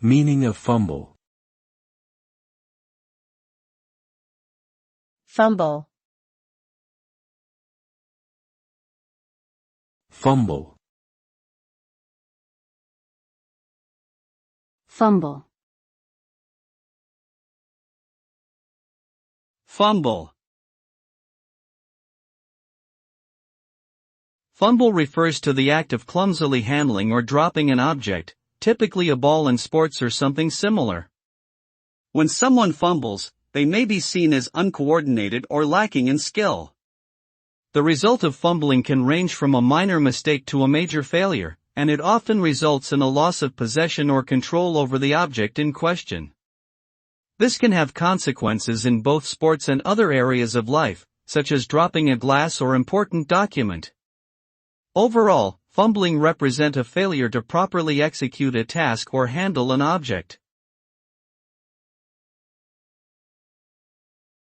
Meaning of fumble. Fumble. Fumble. Fumble. Fumble. Fumble refers to the act of clumsily handling or dropping an object, typically a ball in sports or something similar. When someone fumbles, they may be seen as uncoordinated or lacking in skill. The result of fumbling can range from a minor mistake to a major failure, and it often results in a loss of possession or control over the object in question. This can have consequences in both sports and other areas of life, such as dropping a glass or important document. Overall, fumbling represents a failure to properly execute a task or handle an object.